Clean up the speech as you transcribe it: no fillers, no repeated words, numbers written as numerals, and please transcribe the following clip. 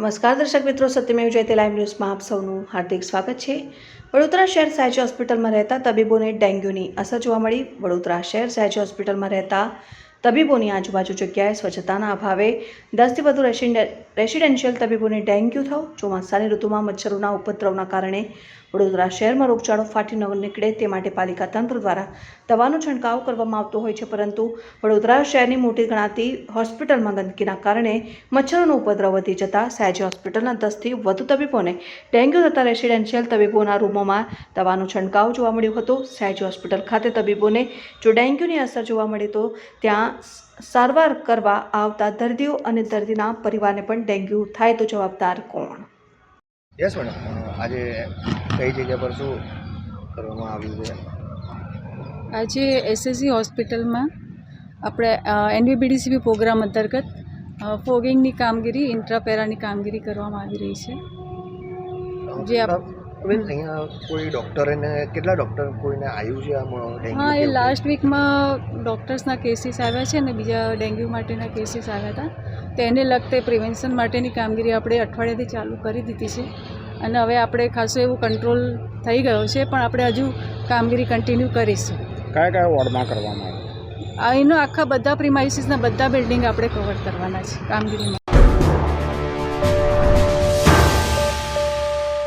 નમસ્કાર દર્શક મિત્રો, સત્યમેવ જયતે લાઈવ ન્યૂઝમાં આપ સૌનું હાર્દિક સ્વાગત છે। વડોદરા શહેર સયાજી હોસ્પિટલમાં રહેતા તબીબોને ડેન્ગ્યુની અસર જોવા મળી। વડોદરા શહેર સયાજી હોસ્પિટલમાં રહેતા તબીબોની આજુબાજુ જગ્યાએ સ્વચ્છતાના અભાવે 10થી વધુ રેસિડેન્શિયલ તબીબોને ડેન્ગ્યુ થયો। ચોમાસાની ઋતુમાં મચ્છરોના ઉપદ્રવના કારણે વડોદરા શહેરમાં રોગચાળો ફાટી ન નીકળે તે માટે પાલિકા તંત્ર દ્વારા દવાનો છંટકાવ કરવામાં આવતો હોય છે, પરંતુ વડોદરા શહેરની મોટી ગણાતી હોસ્પિટલમાં ગંદકીના કારણે મચ્છરોનો ઉપદ્રવ વધી જતા સયાજી હોસ્પિટલના 10થી વધુ તબીબોને ડેન્ગ્યુ થતા રેસિડેન્શિયલ તબીબોના રૂમોમાં દવાનો છંટકાવ જોવા મળ્યો હતો। સયાજી હોસ્પિટલ ખાતે તબીબોને જો ડેન્ગ્યુની અસર જોવા મળે તો ત્યાં સારવાર કરવા આવતા દર્દીઓ અને દર્દીના પરિવારને પણ ડેન્ગ્યુ થાય તો જવાબદાર કોણ? યસ મેડમ, આજે કઈ જગ્યા પર શું કરવામાં આવ્યું છે? આજે એસએસજી હોસ્પિટલમાં આપણે એનવીબીડીસીબી પ્રોગ્રામ અંતર્ગત ફોગિંગની કામગીરી, ઇન્ટ્રાપેરાની કામગીરી કરવામાં આવી રહી છે। જે અહીંયા કોઈ ડૉક્ટરને કેટલા ડૉક્ટર કોઈને આવ્યું છે આમાં? હા, એ લાસ્ટ વીકમાં ડૉક્ટર્સના કેસીસ આવ્યા છે અને બીજા ડેન્ગ્યુ માટેના કેસીસ આવ્યા હતા, તેને લગતે પ્રિવેન્શન માટેની કામગીરી આપણે અઠવાડિયાથી ચાલુ કરી દીધી છે અને હવે આપણે ખાસું એવું કંટ્રોલ થઈ ગયો છે, પણ આપણે હજુ કામગીરી કન્ટિન્યુ કરીશું। કયા કયા વોર્ડમાં કરવામાં આવે? એનો આખા બધા પ્રિમાઇસીસના બધા બિલ્ડિંગ આપણે કવર કરવાના છે કામગીરીમાં।